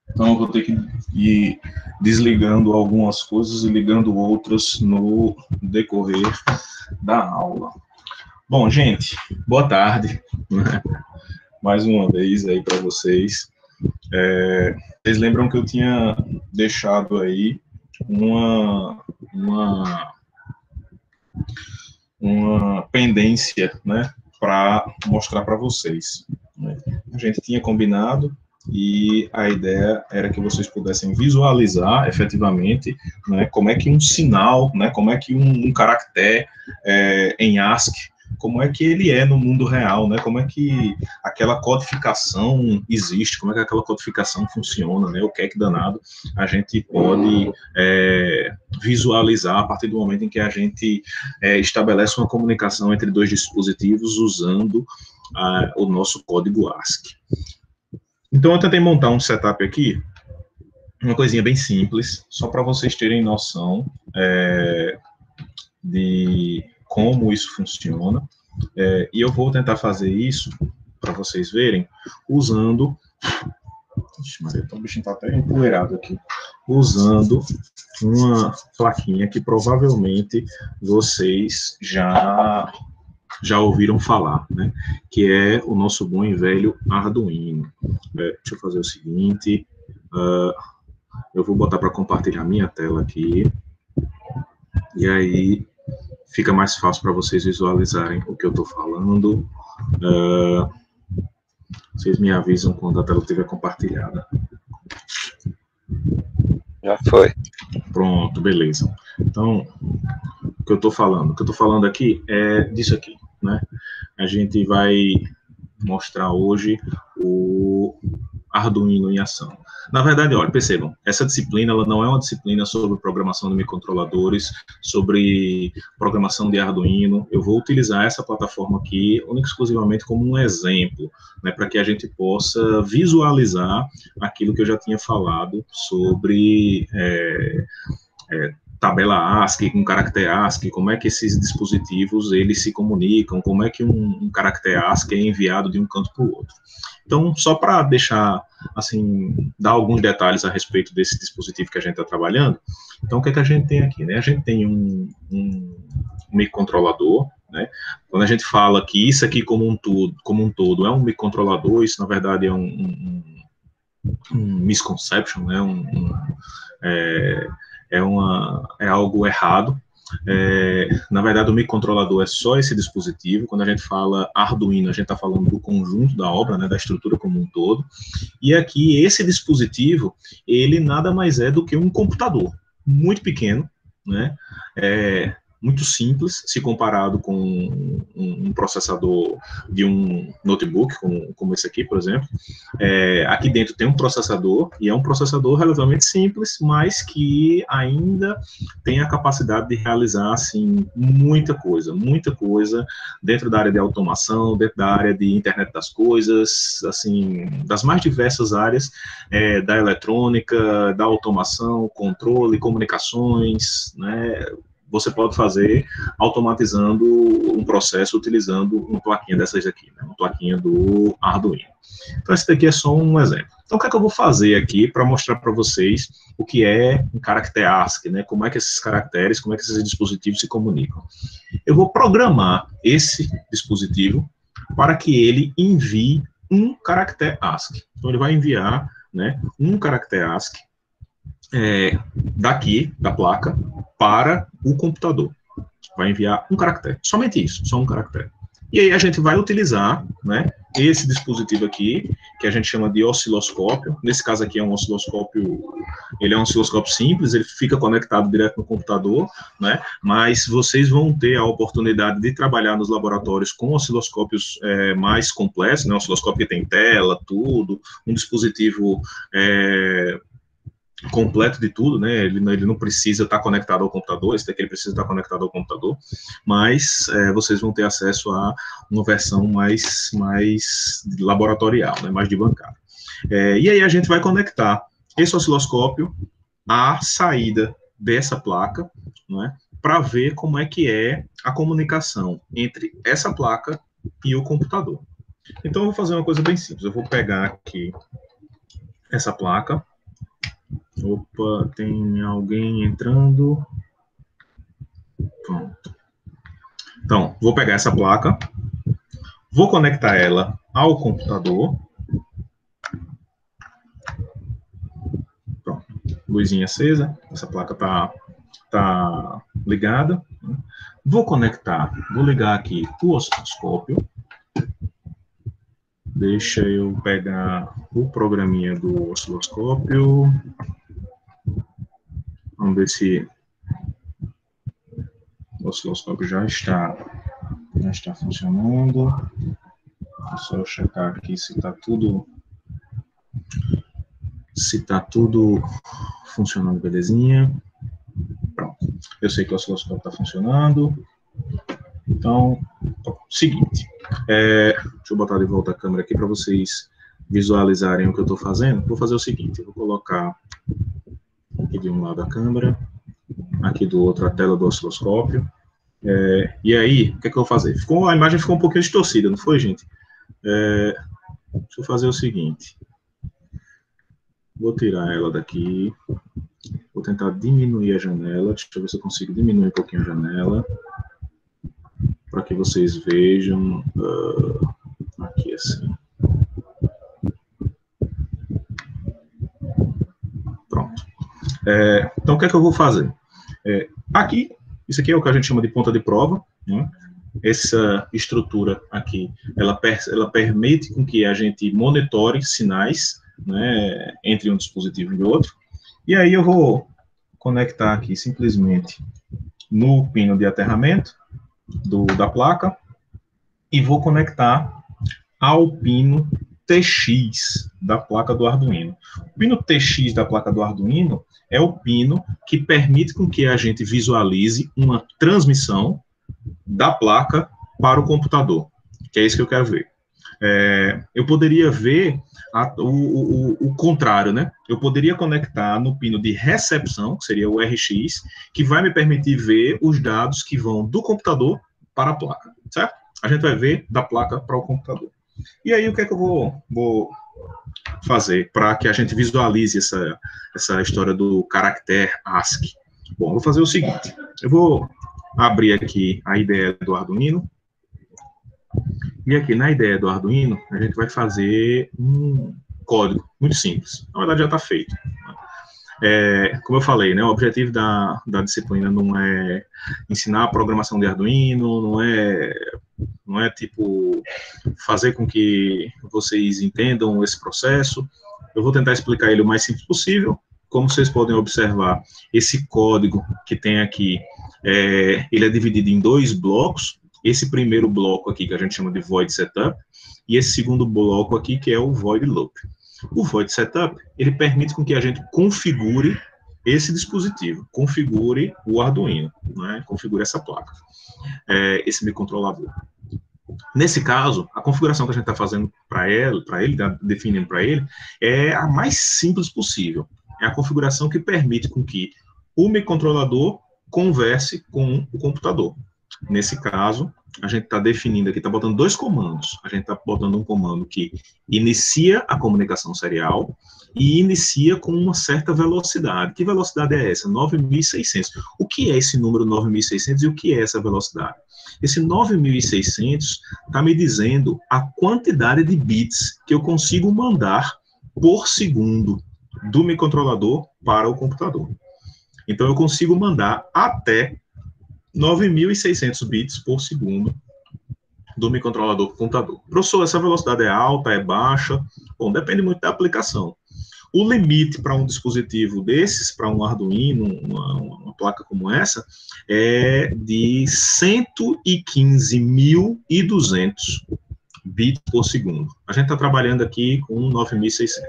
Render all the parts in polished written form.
Então, eu vou ter que ir desligando algumas coisas e ligando outras no decorrer da aula. Bom, gente, boa tarde. Mais uma vez aí para vocês. Vocês lembram que eu tinha deixado aí uma pendência, né, para mostrar para vocês, né? A gente tinha combinado e a ideia era que vocês pudessem visualizar efetivamente, né, como é que um sinal, né, como é que um caractere em ASCII, como é que ele é no mundo real, né, como é que aquela codificação existe, como é que aquela codificação funciona, né, o que é que danado a gente pode visualizar a partir do momento em que a gente estabelece uma comunicação entre dois dispositivos usando o nosso código ASCII. Então, eu tentei montar um setup aqui, uma coisinha bem simples, só para vocês terem noção de como isso funciona. E eu vou tentar fazer isso, para vocês verem, usando... Ixi, Maria, o bichinho está até empoeirado aqui. Usando uma plaquinha que provavelmente vocês já ouviram falar, né? Que é o nosso bom e velho Arduino. Deixa eu fazer o seguinte, eu vou botar para compartilhar minha tela aqui, e aí fica mais fácil para vocês visualizarem o que eu estou falando. Vocês me avisam quando a tela estiver compartilhada. Já foi. Pronto, beleza. Então, o que eu estou falando? O que eu estou falando aqui é disso aqui, né? A gente vai mostrar hoje o Arduino em ação. Na verdade, olha, percebam, essa disciplina ela não é uma disciplina sobre programação de microcontroladores, sobre programação de Arduino. Eu vou utilizar essa plataforma aqui única e exclusivamente como um exemplo, né, para que a gente possa visualizar aquilo que eu já tinha falado sobre tabela ASCII, com caractere ASCII, como é que esses dispositivos eles se comunicam, como é que um caractere ASCII é enviado de um canto para o outro. Então, só para deixar, assim, dar alguns detalhes a respeito desse dispositivo que a gente está trabalhando, então, o que é que a gente tem aqui, né? A gente tem um microcontrolador, né? Quando a gente fala que isso aqui como um todo é um microcontrolador, isso, na verdade, é um misconception, né? É algo errado. Na verdade, o microcontrolador é só esse dispositivo. Quando a gente fala Arduino, a gente está falando do conjunto da obra, né, da estrutura como um todo. E aqui, esse dispositivo, ele nada mais é do que um computador muito pequeno, né, muito simples, se comparado com um processador de um notebook, como esse aqui, por exemplo. Aqui dentro tem um processador, e é um processador relativamente simples, mas que ainda tem a capacidade de realizar, assim, muita coisa dentro da área de automação, dentro da área de internet das coisas, assim, das mais diversas áreas da eletrônica, da automação, controle, comunicações, né? Você pode fazer automatizando um processo utilizando uma plaquinha dessas aqui, né? Uma plaquinha do Arduino. Então, esse daqui é só um exemplo. Então, o que é que eu vou fazer aqui para mostrar para vocês o que é um caractere ASCII, né? Como é que esses caracteres, como é que esses dispositivos se comunicam. Eu vou programar esse dispositivo para que ele envie um caractere ASCII. Então, ele vai enviar, né, um caractere ASCII daqui, da placa, para o computador. Vai enviar um caractere, somente isso, só um caractere. E aí a gente vai utilizar, né, esse dispositivo aqui, que a gente chama de osciloscópio. Nesse caso aqui é um osciloscópio, ele é um osciloscópio simples, ele fica conectado direto no computador, né, mas vocês vão ter a oportunidade de trabalhar nos laboratórios com osciloscópios mais complexos, né, osciloscópio que tem tela, tudo, um dispositivo completo de tudo, né? Ele não precisa estar conectado ao computador, esse daqui ele precisa estar conectado ao computador, mas vocês vão ter acesso a uma versão mais laboratorial, né? Mais de bancada. E aí a gente vai conectar esse osciloscópio à saída dessa placa, né? Para ver como é que é a comunicação entre essa placa e o computador. Então, eu vou fazer uma coisa bem simples. Eu vou pegar aqui essa placa. Opa, tem alguém entrando. Pronto. Então, vou pegar essa placa, vou conectar ela ao computador. Pronto. Luzinha acesa. Essa placa tá ligada. Vou ligar aqui o osciloscópio. Deixa eu pegar o programinha do osciloscópio. Vamos ver se o osciloscópio já está funcionando. Vou só checar aqui se está tudo funcionando belezinha. Pronto. Eu sei que o osciloscópio está funcionando. Então, seguinte. Deixa eu botar de volta a câmera aqui para vocês visualizarem o que eu estou fazendo. Vou fazer o seguinte, eu vou colocar aqui de um lado a câmera, aqui do outro a tela do osciloscópio. E aí, o que é que eu vou fazer? A imagem ficou um pouquinho distorcida, não foi, gente? Deixa eu fazer o seguinte. Vou tirar ela daqui. Vou tentar diminuir a janela. Deixa eu ver se eu consigo diminuir um pouquinho a janela. Para que vocês vejam. Aqui assim. Pronto. Então, o que é que eu vou fazer? Aqui, isso aqui é o que a gente chama de ponta de prova, né? Essa estrutura aqui, ela permite com que a gente monitore sinais, né, entre um dispositivo e outro. E aí eu vou conectar aqui simplesmente no pino de aterramento da placa e vou conectar ao pino TX da placa do Arduino. O pino TX da placa do Arduino é o pino que permite com que a gente visualize uma transmissão da placa para o computador, que é isso que eu quero ver. Eu poderia ver o contrário, né? Eu poderia conectar no pino de recepção, que seria o RX, que vai me permitir ver os dados que vão do computador para a placa, certo? A gente vai ver da placa para o computador. E aí, o que é que eu vou fazer para que a gente visualize essa história do caractere ASCII? Bom, eu vou fazer o seguinte. Eu vou abrir aqui a IDE do Arduino. E aqui na IDE do Arduino, a gente vai fazer um código muito simples. Na verdade, já está feito. Como eu falei, né, o objetivo da disciplina não é ensinar a programação de Arduino, não é tipo fazer com que vocês entendam esse processo. Eu vou tentar explicar ele o mais simples possível. Como vocês podem observar, esse código que tem aqui, ele é dividido em 2 blocos. Esse primeiro bloco aqui, que a gente chama de void setup, e esse segundo bloco aqui, que é o void loop. O void setup, ele permite com que a gente configure esse dispositivo, configure o Arduino, né? Configure essa placa, esse microcontrolador. Nesse caso, a configuração que a gente está fazendo para ele, definindo para ele, é a mais simples possível. É a configuração que permite com que o microcontrolador converse com o computador. Nesse caso, a gente está definindo aqui, está botando 2 comandos. A gente está botando um comando que inicia a comunicação serial e inicia com uma certa velocidade. Que velocidade é essa? 9.600. O que é esse número 9.600 e o que é essa velocidade? Esse 9.600 está me dizendo a quantidade de bits que eu consigo mandar por segundo do microcontrolador para o computador. Então, eu consigo mandar até 9.600 bits por segundo do microcontrolador para o computador. Professor, essa velocidade é alta, é baixa? Bom, depende muito da aplicação. O limite para um dispositivo desses, para um Arduino, uma placa como essa, é de 115.200 bits por segundo. A gente está trabalhando aqui com 9.600.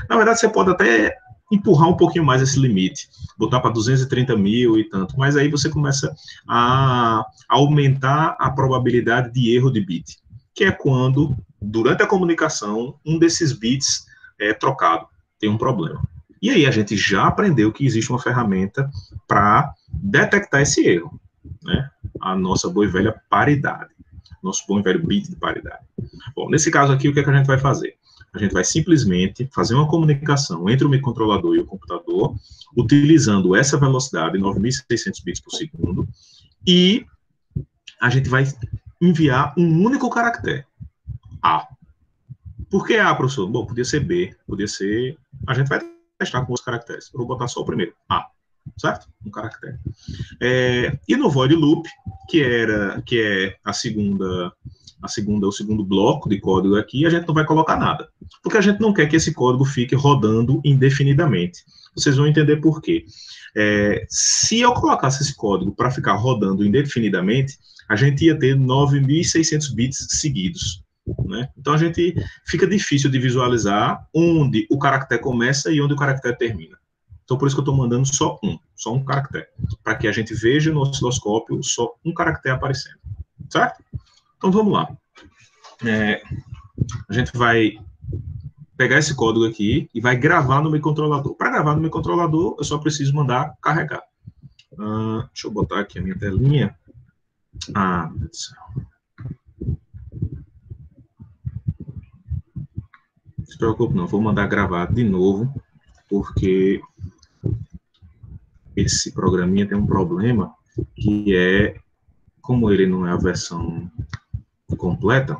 Na verdade, você pode até empurrar um pouquinho mais esse limite, botar para 230 mil e tanto, mas aí você começa a aumentar a probabilidade de erro de bit, que é quando, durante a comunicação, um desses bits é trocado, tem um problema. E aí a gente já aprendeu que existe uma ferramenta para detectar esse erro, né? A nossa boa e velha paridade. Nosso bom e velho bit de paridade. Bom, nesse caso aqui, o que é que a gente vai fazer? A gente vai simplesmente fazer uma comunicação entre o microcontrolador e o computador, utilizando essa velocidade, 9.600 bits por segundo, e a gente vai enviar um único caractere, A. Por que A, professor? Bom, podia ser B, podia ser... A gente vai testar com os caracteres. Eu vou botar só o primeiro, A, certo? Um caractere. E no void loop, que é o segundo bloco de código aqui, a gente não vai colocar nada, porque a gente não quer que esse código fique rodando indefinidamente. Vocês vão entender por quê. Se eu colocasse esse código para ficar rodando indefinidamente, a gente ia ter 9.600 bits seguidos, né? Então, fica difícil de visualizar onde o caractere começa e onde o caractere termina. Então, por isso que eu estou mandando só um caractere, para que a gente veja no osciloscópio só um caractere aparecendo, certo? Então, vamos lá. A gente vai pegar esse código aqui e vai gravar no microcontrolador. Para gravar no microcontrolador, eu só preciso mandar carregar. Deixa eu botar aqui a minha telinha. Meu Deus do céu. Não se preocupe, não. Vou mandar gravar de novo, porque esse programinha tem um problema, que é, como ele não é a versão completa,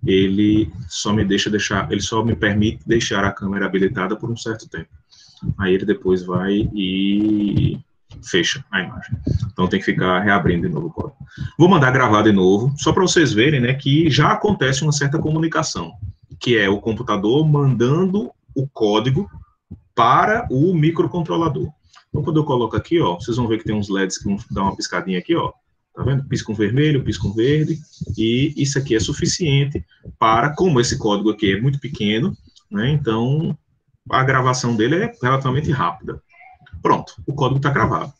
ele só me permite deixar a câmera habilitada por um certo tempo. Aí ele depois vai e fecha a imagem. Então tem que ficar reabrindo de novo o código. Vou mandar gravar de novo, só para vocês verem, né, que já acontece uma certa comunicação, que é o computador mandando o código para o microcontrolador. Então quando eu coloco aqui, ó, vocês vão ver que tem uns LEDs que vão dar uma piscadinha aqui, ó. Tá vendo? Pisca um vermelho, pisca um verde, e isso aqui é suficiente para, como esse código aqui é muito pequeno, né, então a gravação dele é relativamente rápida. Pronto, o código está gravado.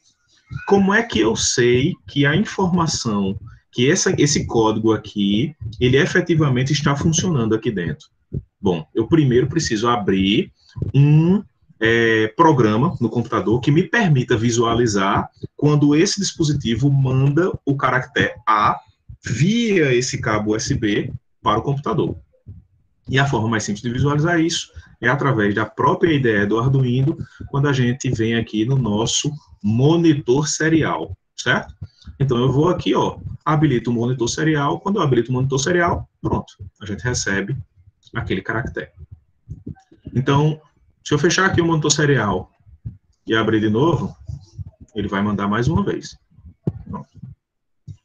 Como é que eu sei que a informação, que esse código aqui, ele efetivamente está funcionando aqui dentro? Bom, eu primeiro preciso abrir um programa no computador que me permita visualizar quando esse dispositivo manda o caractere A via esse cabo USB para o computador. E a forma mais simples de visualizar isso é através da própria IDE do Arduino, quando a gente vem aqui no nosso monitor serial, certo? Então eu vou aqui, ó, habilito o monitor serial. Quando eu habilito o monitor serial, pronto, a gente recebe aquele caractere. Então, se eu fechar aqui o monitor serial e abrir de novo, ele vai mandar mais uma vez. Pronto.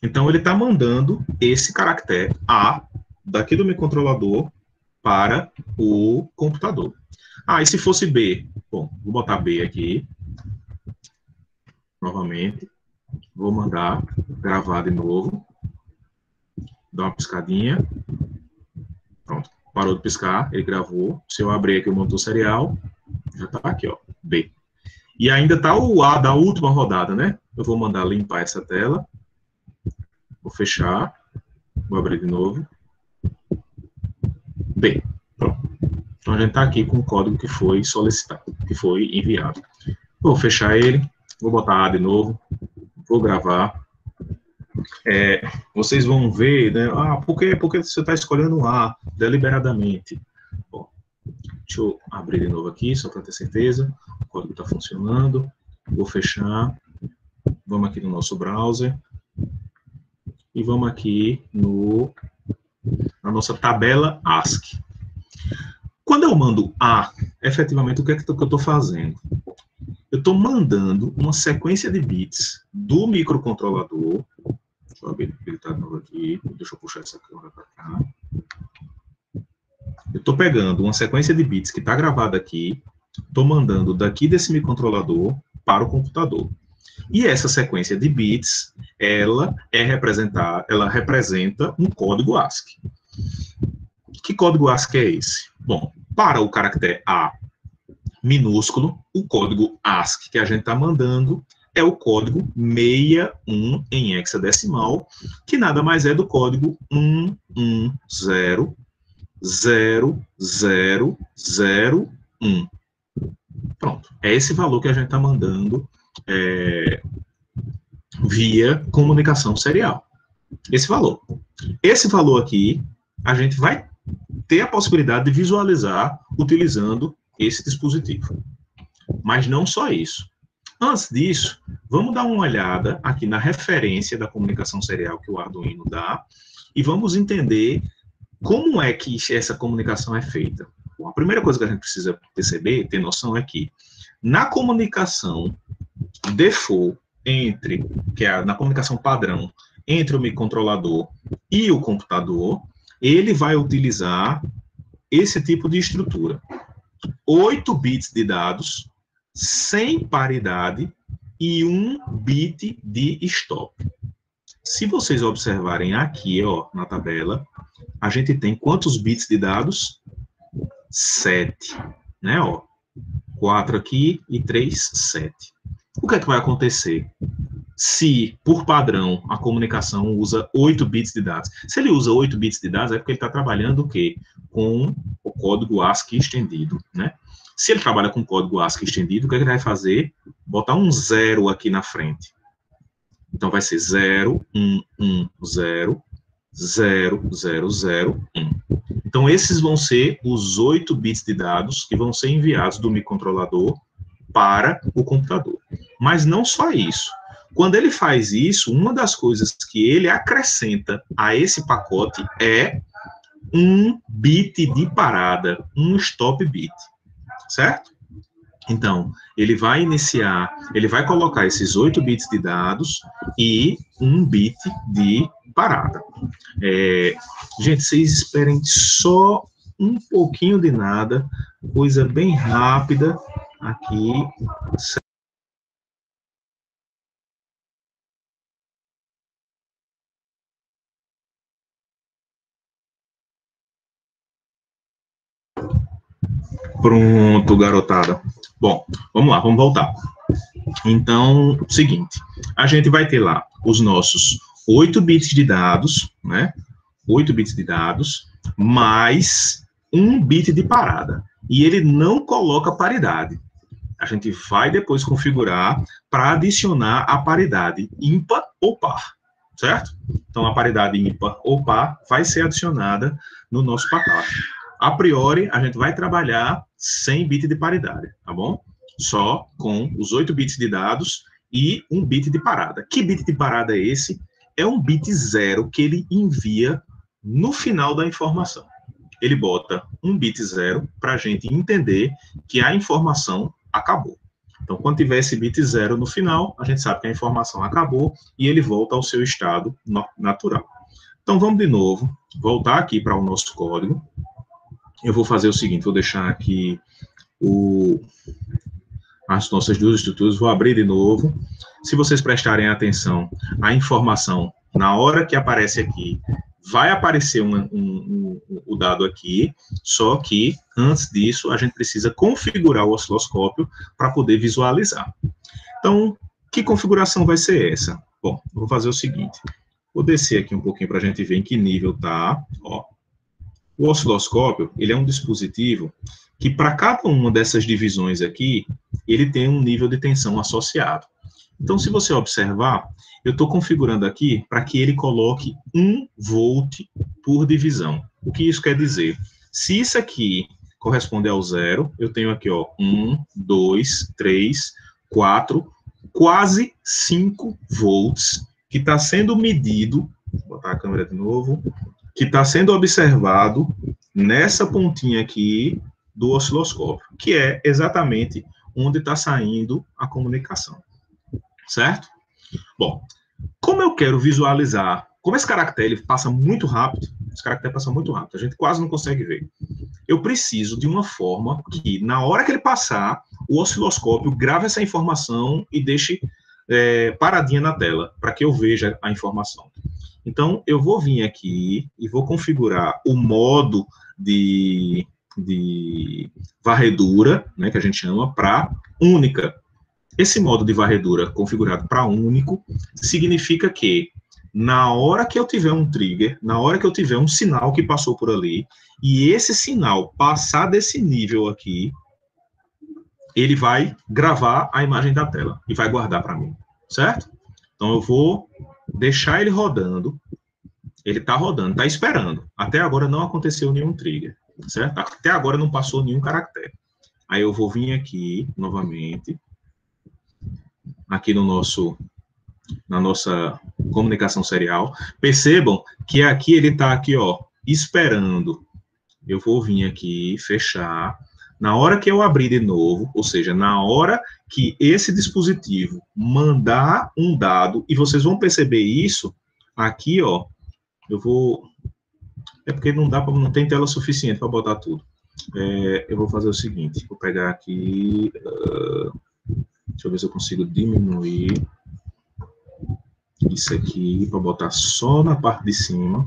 Então, ele está mandando esse caractere A daqui do microcontrolador para o computador. E se fosse B? Bom, vou botar B aqui. Novamente. Vou mandar gravar de novo. Dá uma piscadinha. Pronto. Parou de piscar, ele gravou. Se eu abrir aqui o monitor serial, já está aqui, ó, B. E ainda está o A da última rodada, né? Eu vou mandar limpar essa tela. Vou fechar. Vou abrir de novo. B. Pronto. Então a gente está aqui com o código que foi solicitado, que foi enviado. Vou fechar ele. Vou botar A de novo. Vou gravar. Vocês vão ver, né? Por que você está escolhendo A deliberadamente? Bom, deixa eu abrir de novo aqui, só para ter certeza. O código está funcionando. Vou fechar. Vamos aqui no nosso browser. E vamos aqui na nossa tabela ASCII. Quando eu mando A, efetivamente, o que é que eu estou fazendo? Eu estou mandando uma sequência de bits do microcontrolador. Deixa eu habilitar de novo aqui. Deixa eu puxar essa câmera para cá. Eu estou pegando uma sequência de bits que está gravada aqui, estou mandando daqui desse microcontrolador para o computador. E essa sequência de bits, ela representa um código ASCII. Que código ASCII é esse? Bom, para o caractere A minúsculo, o código ASCII que a gente está mandando é o código 61 em hexadecimal, que nada mais é do código 1100001. Pronto. É esse valor que a gente está mandando via comunicação serial. esse valor. Esse valor aqui, a gente vai ter a possibilidade de visualizar utilizando esse dispositivo. Mas não só isso. Antes disso, vamos dar uma olhada aqui na referência da comunicação serial que o Arduino dá e vamos entender como é que essa comunicação é feita. Bom, a primeira coisa que a gente precisa perceber, ter noção, é que na comunicação default na comunicação padrão entre o microcontrolador e o computador, ele vai utilizar esse tipo de estrutura. 8 bits de dados, sem paridade e 1 bit de stop. Se vocês observarem aqui, ó, na tabela, a gente tem quantos bits de dados? 7, né, ó. 4 aqui e 3, 7. O que é que vai acontecer se, por padrão, a comunicação usa 8 bits de dados? Se ele usa 8 bits de dados, é porque ele está trabalhando o quê? Com o código ASCII estendido, né? Se ele trabalha com código ASCII estendido, o que ele vai fazer? Botar um 0 aqui na frente. Então, vai ser 0, 1, 1, 0, 0, 0, 0, 1. Então, esses vão ser os 8 bits de dados que vão ser enviados do microcontrolador para o computador. Mas não só isso. Quando ele faz isso, uma das coisas que ele acrescenta a esse pacote é um bit de parada, um stop bit, certo? Então, ele vai colocar esses 8 bits de dados e um bit de parada. Gente, vocês esperem só um pouquinho de nada, coisa bem rápida aqui. Pronto, garotada. Bom, vamos lá, vamos voltar. Então, seguinte, a gente vai ter lá os nossos 8 bits de dados, né? 8 bits de dados, mais 1 bit de parada. E ele não coloca paridade. A gente vai depois configurar para adicionar a paridade ímpar ou par, certo? Então, a paridade ímpar ou par vai ser adicionada no nosso pacote. A priori, a gente vai trabalhar sem bit de paridade, tá bom? Só com os 8 bits de dados e 1 bit de parada. Que bit de parada é esse? É um bit 0 que ele envia no final da informação. Ele bota um bit 0 para a gente entender que a informação acabou. Então, quando tiver esse bit 0 no final, a gente sabe que a informação acabou e ele volta ao seu estado natural. Então, vamos de novo, voltar aqui para o nosso código. Eu vou fazer o seguinte, vou deixar aqui as nossas duas estruturas, vou abrir de novo. Se vocês prestarem atenção, a informação, na hora que aparece aqui, vai aparecer o dado aqui, só que, antes disso, a gente precisa configurar o osciloscópio para poder visualizar. Então, que configuração vai ser essa? Bom, vou fazer o seguinte, vou descer aqui um pouquinho para a gente ver em que nível está, ó. O osciloscópio, ele é um dispositivo que, para cada uma dessas divisões aqui, ele tem um nível de tensão associado. Então, se você observar, eu estou configurando aqui para que ele coloque 1 volt por divisão. O que isso quer dizer? Se isso aqui corresponde ao 0, eu tenho aqui, ó, 1, 2, 3, 4, quase 5 volts, que está sendo medido, vou botar a câmera de novo, que está sendo observado nessa pontinha aqui do osciloscópio, que é exatamente onde está saindo a comunicação, certo? Bom, como eu quero visualizar, como esse caractere ele passa muito rápido, a gente quase não consegue ver, eu preciso de uma forma que, na hora que ele passar, o osciloscópio grave essa informação e deixe paradinha na tela, para que eu veja a informação. Então, eu vou vir aqui e vou configurar o modo de varredura, né, que a gente chama, para única. Esse modo de varredura configurado para único significa que, na hora que eu tiver um trigger, na hora que eu tiver um sinal que passou por ali, e esse sinal passar desse nível aqui, ele vai gravar a imagem da tela e vai guardar para mim, certo? Então, eu vou deixar ele rodando Ele está rodando, está esperando. Até agora não aconteceu nenhum trigger, certo? Até agora não passou nenhum caractere. Aí eu vou vir aqui, novamente, aqui na nossa comunicação serial. Percebam que aqui ele está aqui, ó, esperando. Eu vou vir aqui, fechar. Na hora que eu abrir de novo, ou seja, na hora que esse dispositivo mandar um dado, e vocês vão perceber isso aqui, ó, eu vou... É porque não dá para, não tem tela suficiente para botar tudo. Eu vou fazer o seguinte, vou pegar aqui, deixa eu ver se eu consigo diminuir isso aqui, para botar só na parte de cima,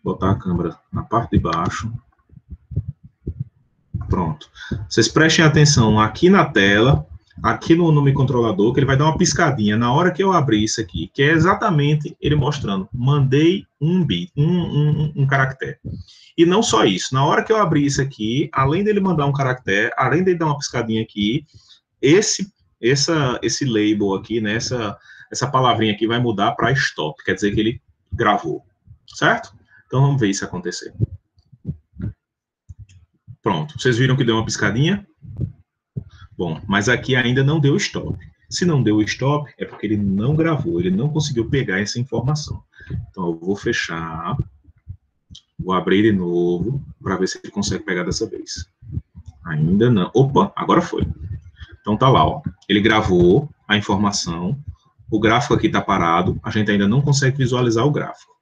botar a câmera na parte de baixo. Pronto. Vocês prestem atenção aqui na tela, aqui no nome controlador, que ele vai dar uma piscadinha na hora que eu abrir isso aqui, que é exatamente ele mostrando, mandei um bit, um caractere. E não só isso, na hora que eu abrir isso aqui, além dele mandar um caractere, além dele dar uma piscadinha aqui, esse label aqui, né, essa palavrinha aqui vai mudar para stop, quer dizer que ele gravou, certo? Então vamos ver isso acontecer. Pronto, vocês viram que deu uma piscadinha? Bom, mas aqui ainda não deu stop. Se não deu stop, é porque ele não gravou, ele não conseguiu pegar essa informação. Então eu vou fechar, vou abrir de novo, para ver se ele consegue pegar dessa vez. Ainda não. Opa, agora foi. Então tá lá, ó. Ele gravou a informação, o gráfico aqui está parado, a gente ainda não consegue visualizar o gráfico.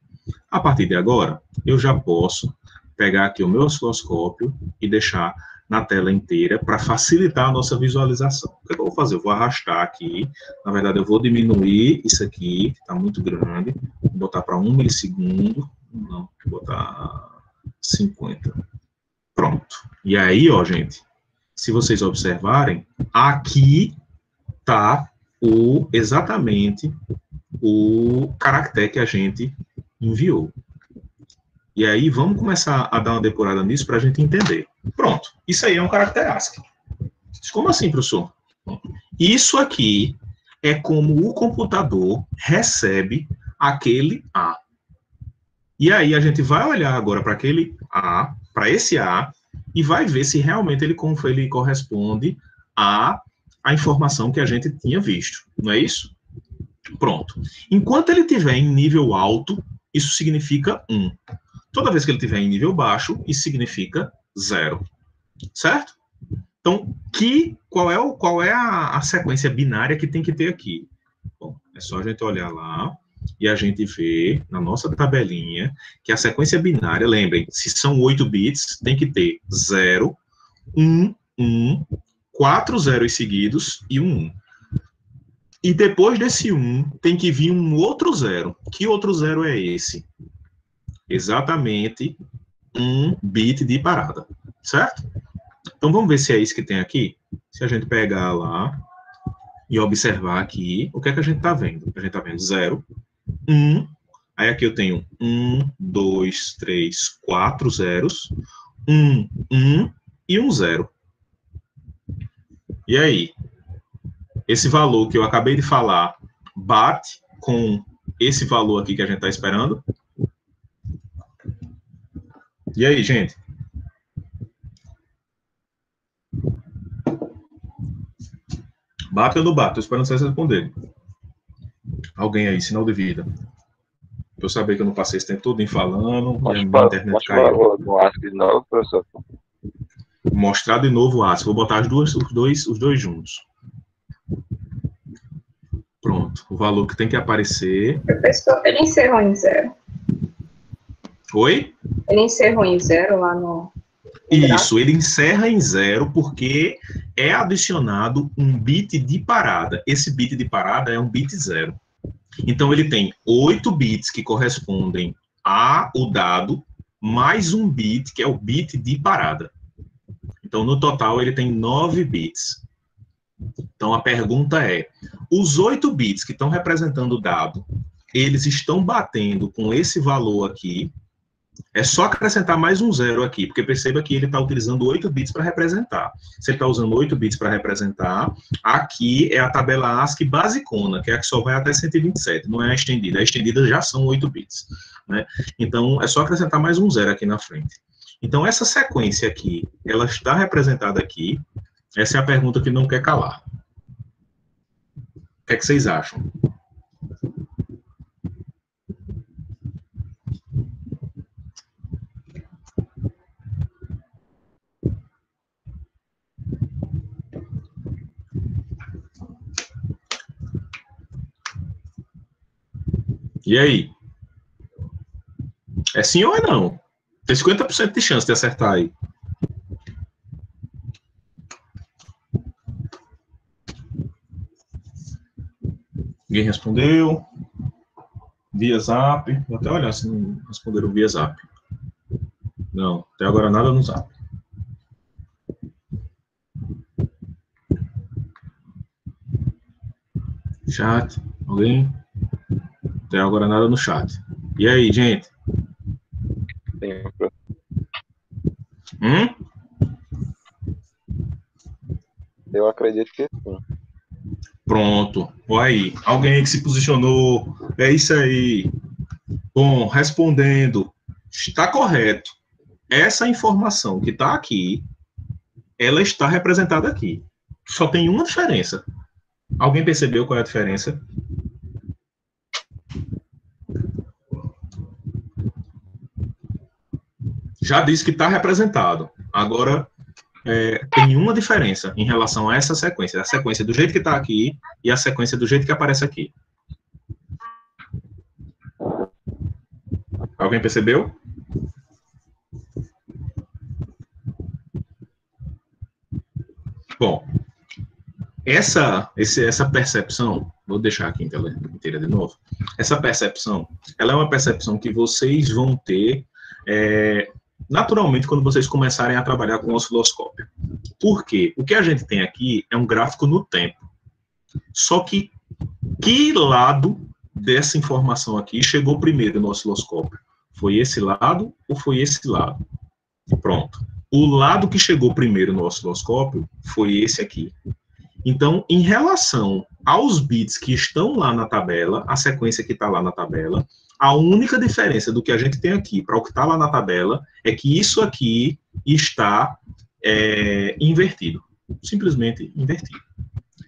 A partir de agora, eu já posso pegar aqui o meu osciloscópio e deixar na tela inteira para facilitar a nossa visualização. O que eu vou fazer? Eu vou arrastar aqui, na verdade eu vou diminuir isso aqui, que está muito grande, vou botar para 1 milissegundo, não, vou botar 50. Pronto. E aí, ó, gente, se vocês observarem, aqui está exatamente o caractere que a gente enviou. E aí, vamos começar a dar uma depurada nisso para a gente entender. Pronto, isso aí é um caractere ASCII. Como assim, professor? Isso aqui é como o computador recebe aquele A. E aí, a gente vai olhar agora para aquele A, para esse A, e vai ver se realmente ele corresponde à informação que a gente tinha visto. Não é isso? Pronto. Enquanto ele estiver em nível alto, isso significa 1. Toda vez que ele estiver em nível baixo, isso significa 0. Certo? Então, qual é a sequência binária que tem que ter aqui? Bom, é só a gente olhar lá e a gente vê na nossa tabelinha que a sequência binária, lembrem, se são 8 bits, tem que ter 0, 1, 1, 4 zeros seguidos e um 1. E depois desse 1, tem que vir um outro 0. Que outro 0 é esse? Exatamente um bit de parada, certo? Então, vamos ver se é isso que tem aqui. Se a gente pegar lá e observar aqui, o que é que a gente está vendo? A gente está vendo 0, 1, aí aqui eu tenho 1, 2, 3, 4 zeros, 1, 1 e um 0. E aí? Esse valor que eu acabei de falar bate com esse valor aqui que a gente está esperando? E aí, gente? Bate ou não bate? Estou esperando vocês responderem. Alguém aí, sinal de vida. Pra eu saber que eu não passei esse tempo todo falando, a internet caiu. No ASCII de novo, professor. Mostrar de novo o ASCII. Vou botar os dois juntos. Pronto. O valor que tem que aparecer... Professor, ele encerrou em 0. Oi? Ele encerrou em 0 lá no... Isso, ele encerra em 0 porque é adicionado um bit de parada. Esse bit de parada é um bit 0. Então, ele tem 8 bits que correspondem ao dado, mais um bit, que é o bit de parada. Então, no total, ele tem 9 bits. Então, a pergunta é, os 8 bits que estão representando o dado, eles estão batendo com esse valor aqui? É só acrescentar mais um 0 aqui, porque perceba que ele está utilizando 8 bits para representar. Se ele está usando 8 bits para representar, aqui é a tabela ASCII basicona, que é a que só vai até 127, não é a estendida. A estendida já são 8 bits. Né? Então, é só acrescentar mais um 0 aqui na frente. Então, essa sequência aqui, ela está representada aqui. Essa é a pergunta que não quer calar. O que é que vocês acham? E aí? É sim ou é não? Tem 50% de chance de acertar aí. Ninguém respondeu. Via Zap. Vou até olhar se não responderam via Zap. Não, até agora nada no Zap. Chat. Alguém? Até agora nada no chat. E aí, gente? Eu acredito que sim. Pronto. Olha aí. Alguém que se posicionou. É isso aí. Bom, respondendo. Está correto. Essa informação que está aqui, ela está representada aqui. Só tem uma diferença. Alguém percebeu qual é a diferença? Já disse que está representado. Agora, tem uma diferença em relação a essa sequência. A sequência do jeito que está aqui e a sequência do jeito que aparece aqui. Alguém percebeu? Bom, essa percepção, vou deixar aqui em tela inteira de novo, essa percepção, ela é uma percepção que vocês vão ter naturalmente quando vocês começarem a trabalhar com o osciloscópio. Por quê? O que a gente tem aqui é um gráfico no tempo. Só que lado dessa informação aqui chegou primeiro no osciloscópio? Foi esse lado ou foi esse lado? Pronto. O lado que chegou primeiro no osciloscópio foi esse aqui. Então, em relação aos bits que estão lá na tabela, a sequência que está lá na tabela, a única diferença do que a gente tem aqui para o que está lá na tabela é que isso aqui está invertido. Simplesmente invertido.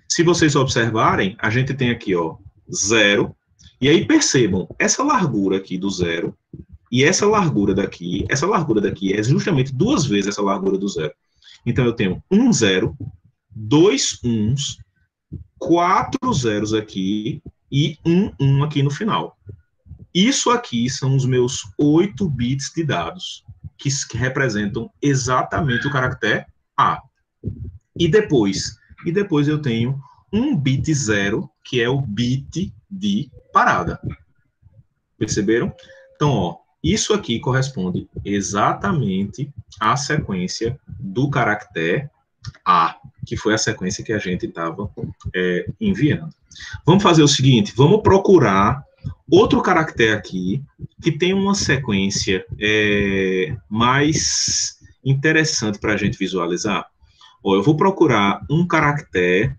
Se vocês observarem, a gente tem aqui, ó, 0. E aí percebam, essa largura aqui do 0 e essa largura daqui é justamente 2 vezes essa largura do 0. Então, eu tenho 1 0, 2 1s, 4 zeros aqui e 1 1 aqui no final. Isso aqui são os meus 8 bits de dados, que representam exatamente o caractere A. E depois eu tenho um bit 0, que é o bit de parada. Perceberam? Então, ó, isso aqui corresponde exatamente à sequência do caractere A, que foi a sequência que a gente estava enviando. Vamos fazer o seguinte, vamos procurar outro caractere aqui, que tem uma sequência mais interessante para a gente visualizar. Ó, eu vou procurar um caractere.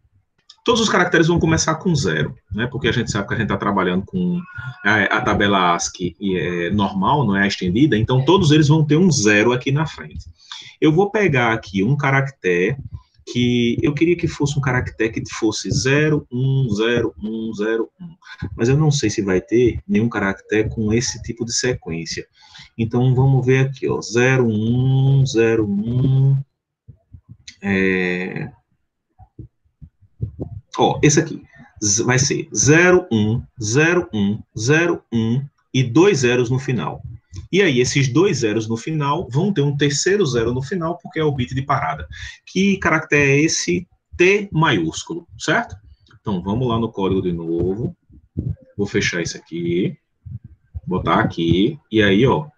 Todos os caracteres vão começar com 0, né? Porque a gente sabe que a gente está trabalhando com a tabela ASCII normal, não é a estendida, então todos eles vão ter um 0 aqui na frente. Eu vou pegar aqui um caractere que eu queria que fosse um caractere que fosse 0, 1, 0, 1, 0, 1. Mas eu não sei se vai ter nenhum caractere com esse tipo de sequência. Então, vamos ver aqui, ó, 0, 1, 0, 1... Ó, esse aqui vai ser 0, 1, 0, 1, 0, 1 e 2 zeros no final. E aí, esses 2 zeros no final vão ter um terceiro 0 no final, porque é o bit de parada. Que caractere é esse? T maiúsculo, certo? Então, vamos lá no código de novo. Vou fechar isso aqui. Botar aqui. E aí, ó,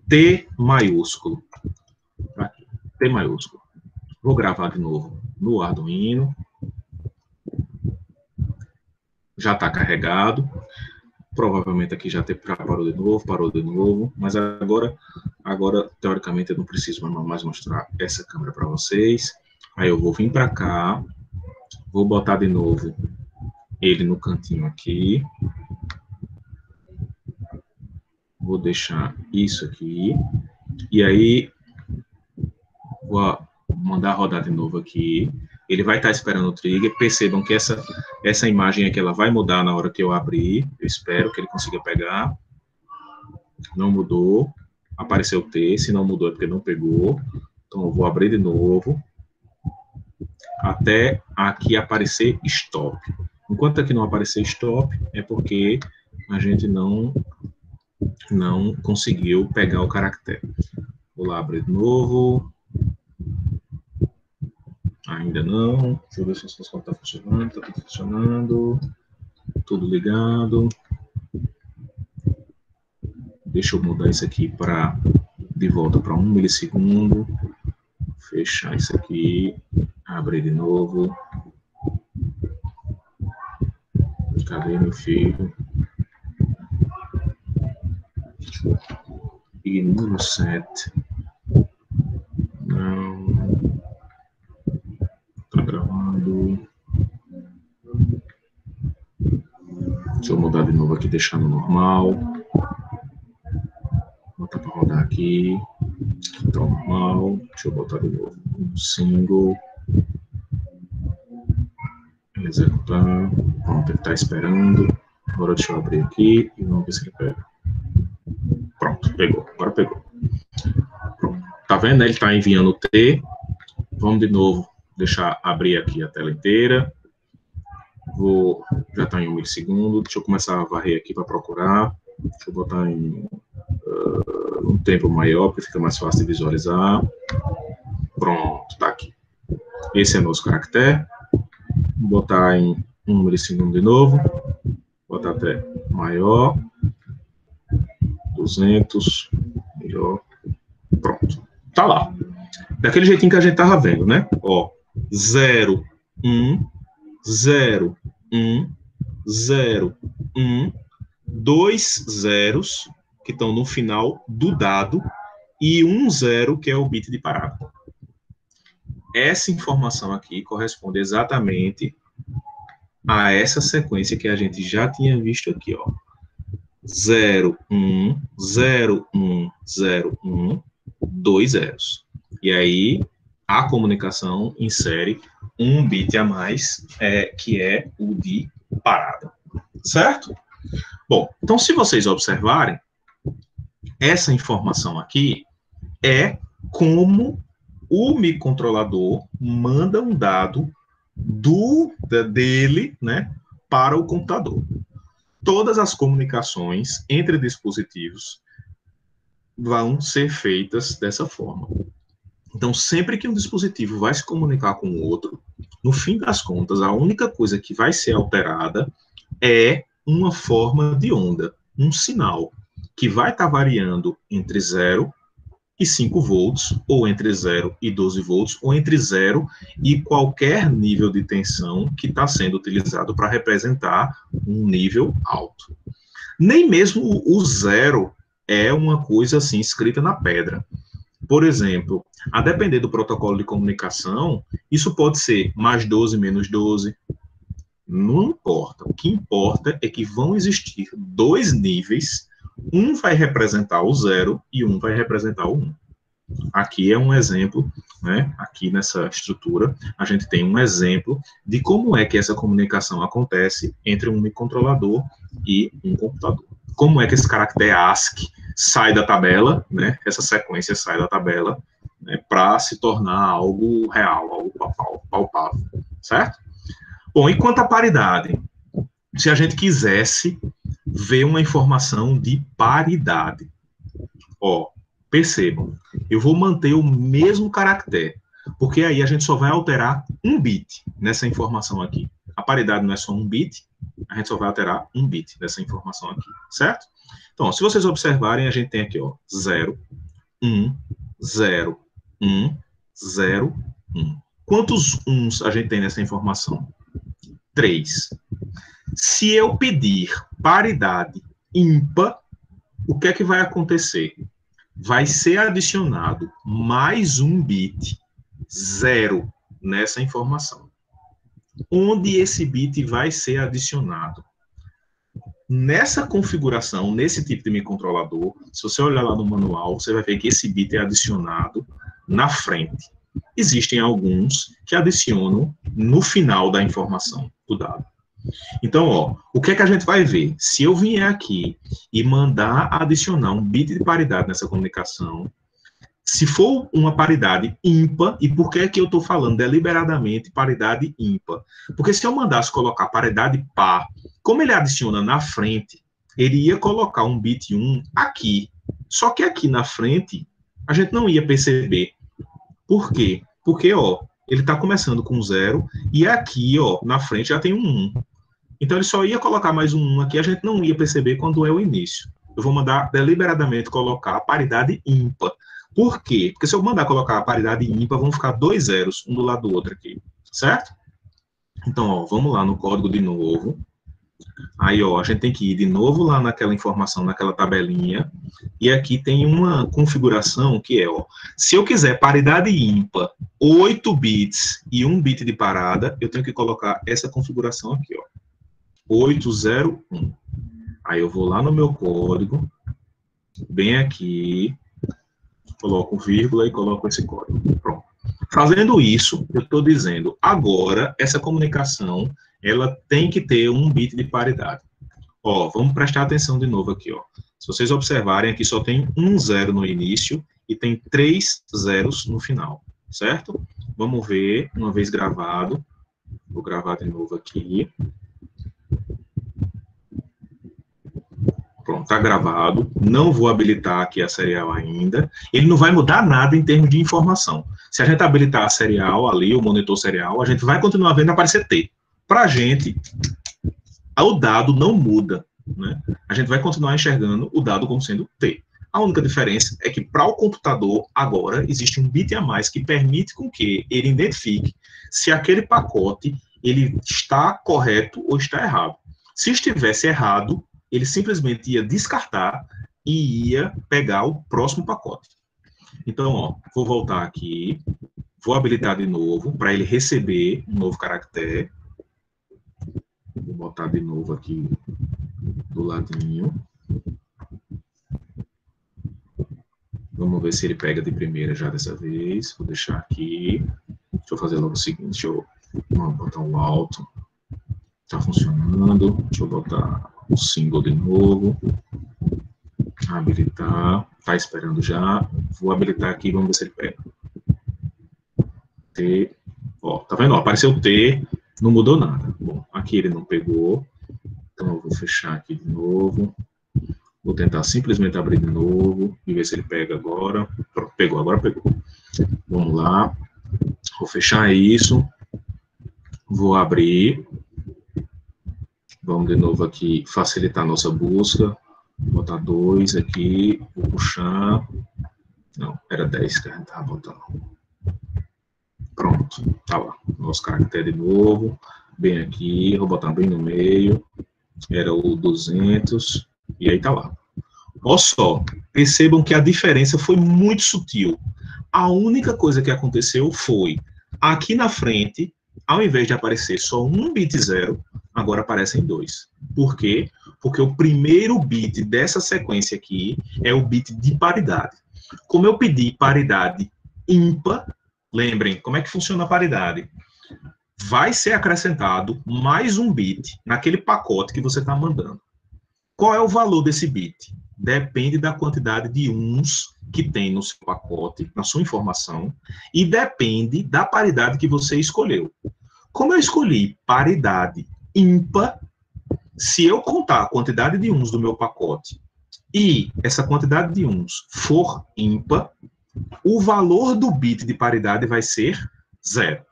T maiúsculo. Aqui, T maiúsculo. Vou gravar de novo no Arduino. Já está carregado. Provavelmente aqui já parou de novo, mas agora Agora, teoricamente, eu não preciso mais mostrar essa câmera para vocês. Aí eu vou vir para cá, vou botar de novo ele no cantinho aqui. Vou deixar isso aqui. E aí, vou mandar rodar de novo aqui. Ele vai estar esperando o trigger. Percebam que essa imagem aqui, ela vai mudar na hora que eu abrir. Eu espero que ele consiga pegar. Não mudou. Apareceu o T. Se não mudou é porque não pegou. Então, eu vou abrir de novo. Até aqui aparecer stop. Enquanto aqui não aparecer stop, é porque a gente não conseguiu pegar o caractere. Vou lá abrir de novo. Ainda não. Deixa eu ver se as coisas estão funcionando. Está tudo funcionando. Tudo ligado. Deixa eu mudar isso aqui de volta para 1 milissegundo. Fechar isso aqui. Abrir de novo. Cadê meu filho? E número 7. Não. Tá gravando. Deixa eu mudar de novo aqui, deixar no normal. Botar para rodar aqui. Tá normal. Deixa eu botar de novo um single. Executar. Pronto, ele está esperando. Agora deixa eu abrir aqui e vamos ver se ele pega. Pronto, pegou. Agora pegou. Pronto. Tá vendo? Ele está enviando o T. Vamos de novo deixar abrir aqui a tela inteira. Já está em 1 milissegundo. Deixa eu começar a varrer aqui para procurar. Deixa eu botar em um tempo maior, porque fica mais fácil de visualizar. Pronto, está aqui. Esse é nosso caractere. Vou botar em 1 milissegundo de novo. Botar até maior. 200. Melhor. Pronto. Tá lá. Daquele jeitinho que a gente tava vendo, né? Ó. 0, 1, 0, 1, 0, 1. 2 zeros, que estão no final do dado, e 1 zero, que é o bit de parada. Essa informação aqui corresponde exatamente a essa sequência que a gente já tinha visto aqui, ó. 0, 1, 0, 1, 0, 1, 2 zeros. E aí, a comunicação insere um bit a mais, que é o de parada. Certo? Bom, então, se vocês observarem, essa informação aqui é como o microcontrolador manda um dado dele, né, para o computador. Todas as comunicações entre dispositivos vão ser feitas dessa forma. Então, sempre que um dispositivo vai se comunicar com o outro, no fim das contas, a única coisa que vai ser alterada é uma forma de onda, um sinal, que vai estar variando entre 0 e 5 volts, ou entre 0 e 12 volts, ou entre 0 e qualquer nível de tensão que está sendo utilizado para representar um nível alto. Nem mesmo o 0 é uma coisa assim escrita na pedra. Por exemplo, a depender do protocolo de comunicação, isso pode ser mais 12, menos 12. Não importa. O que importa é que vão existir 2 níveis. Um vai representar o 0 e um vai representar o 1. Aqui é um exemplo, né? Aqui nessa estrutura, a gente tem um exemplo de como é que essa comunicação acontece entre um microcontrolador e um computador. Como é que esse caractere ASCII sai da tabela, né? Essa sequência sai da tabela, né, para se tornar algo real, algo palpável, certo? Bom, e quanto à paridade? Se a gente quisesse ver uma informação de paridade, ó, percebam, eu vou manter o mesmo caractere, porque aí a gente só vai alterar um bit nessa informação aqui. A paridade não é só um bit, a gente só vai alterar um bit dessa informação aqui, certo? Então, se vocês observarem, a gente tem aqui, ó, 0, 1, 0, 1, 0, 1. Quantos uns a gente tem nessa informação? 3. Se eu pedir paridade ímpar, o que é que vai acontecer? vai ser adicionado mais um bit 0 nessa informação. Onde esse bit vai ser adicionado? Nessa configuração, nesse tipo de microcontrolador, se você olhar lá no manual, você vai ver que esse bit é adicionado na frente. Existem alguns que adicionam no final da informação do dado. Então, ó, o que é que a gente vai ver? Se eu vier aqui e mandar adicionar um bit de paridade nessa comunicação, se for uma paridade ímpar, e por que é que eu estou falando deliberadamente paridade ímpar? Porque se eu mandasse colocar paridade par, como ele adiciona na frente, ele ia colocar um bit 1 aqui. Só que aqui na frente, a gente não ia perceber. Por quê? Porque, ó, ele está começando com 0, e aqui, ó, na frente já tem um 1. Então, ele só ia colocar mais um 1 aqui, a gente não ia perceber quando é o início. Eu vou mandar deliberadamente colocar a paridade ímpar. Por quê? Porque se eu mandar colocar a paridade ímpar, vão ficar 2 zeros, um do lado do outro aqui, certo? Então, ó, vamos lá no código de novo. Aí, ó, a gente tem que ir de novo lá naquela informação, naquela tabelinha. E aqui tem uma configuração que é, ó, se eu quiser paridade ímpar, 8 bits e 1 bit de parada, eu tenho que colocar essa configuração aqui, ó. 801. Aí eu vou lá no meu código, bem aqui, coloco vírgula e coloco esse código. Pronto. Fazendo isso, eu estou dizendo, agora, essa comunicação, ela tem que ter um bit de paridade. Ó, vamos prestar atenção de novo aqui, ó. Se vocês observarem, aqui só tem um 0 no início e tem 3 zeros no final, certo? Vamos ver, uma vez gravado. Vou gravar de novo aqui. Pronto, está gravado. Não vou habilitar aqui a serial ainda. Ele não vai mudar nada em termos de informação. Se a gente habilitar a serial ali, o monitor serial, a gente vai continuar vendo aparecer T. Para a gente, o dado não muda, né? A gente vai continuar enxergando o dado como sendo T. A única diferença é que para o computador, agora, existe um bit a mais que permite com que ele identifique se aquele pacote ele está correto ou está errado. Se estivesse errado, ele simplesmente ia descartar e ia pegar o próximo pacote. Então, ó, vou voltar aqui, vou habilitar de novo para ele receber um novo caractere. Vou botar de novo aqui do ladinho. Vamos ver se ele pega de primeira já dessa vez. Vou deixar aqui. Deixa eu fazer logo o seguinte, deixa eu botar o alto. Está funcionando. Deixa eu botar o single de novo. Habilitar. Está esperando já. Vou habilitar aqui, vamos ver se ele pega. T. Ó, tá vendo? Ó, apareceu T, não mudou nada. Bom, aqui ele não pegou. Então eu vou fechar aqui de novo. Vou tentar simplesmente abrir de novo e ver se ele pega agora. Pronto, pegou, agora pegou. Vamos lá. Vou fechar isso. Vou abrir. Vamos de novo aqui facilitar a nossa busca. Vou botar 2 aqui. Vou puxar. Não, era 10 que a gente estava botando. Pronto, tá lá. Nosso caractere de novo. Bem aqui. Vou botar bem no meio. Era o 200. E aí tá lá. Olha só. Percebam que a diferença foi muito sutil. A única coisa que aconteceu foi, aqui na frente, ao invés de aparecer só um bit 0, agora aparecem 2. Por quê? Porque o primeiro bit dessa sequência aqui é o bit de paridade. Como eu pedi paridade ímpar, lembrem, como é que funciona a paridade? Vai ser acrescentado mais um bit naquele pacote que você está mandando. Qual é o valor desse bit? Depende da quantidade de uns que tem no seu pacote, na sua informação, e depende da paridade que você escolheu. Como eu escolhi paridade ímpar, se eu contar a quantidade de uns do meu pacote e essa quantidade de uns for ímpar, o valor do bit de paridade vai ser 0.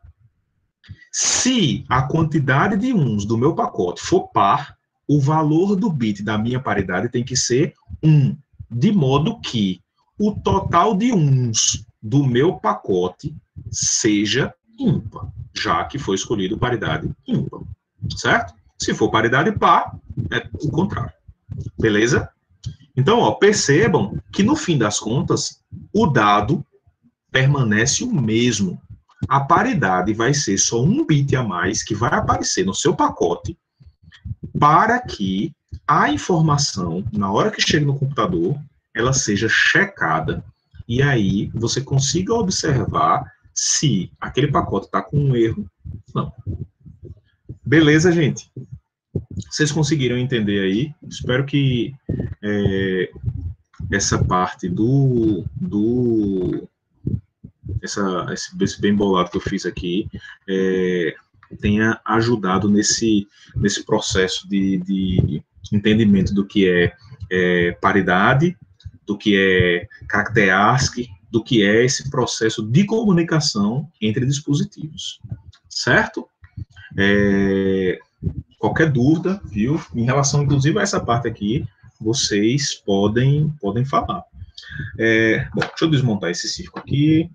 Se a quantidade de uns do meu pacote for par, o valor do bit da minha paridade tem que ser 1, de modo que o total de uns do meu pacote seja ímpar, já que foi escolhido paridade ímpar, certo? Se for paridade par, é o contrário. Beleza? Então, ó, percebam que, no fim das contas, o dado permanece o mesmo. A paridade vai ser só um bit a mais que vai aparecer no seu pacote para que a informação, na hora que chega no computador, ela seja checada. E aí você consiga observar se aquele pacote está com um erro. Não. Beleza, gente? Vocês conseguiram entender aí? Espero que essa parte esse bem bolado que eu fiz aqui tenha ajudado nesse processo de entendimento do que é paridade, do que é caractere ASCII, do que é esse processo de comunicação entre dispositivos. Certo? Qualquer dúvida, viu? Em relação, inclusive, a essa parte aqui, vocês podem falar. Bom, deixa eu desmontar esse circo aqui.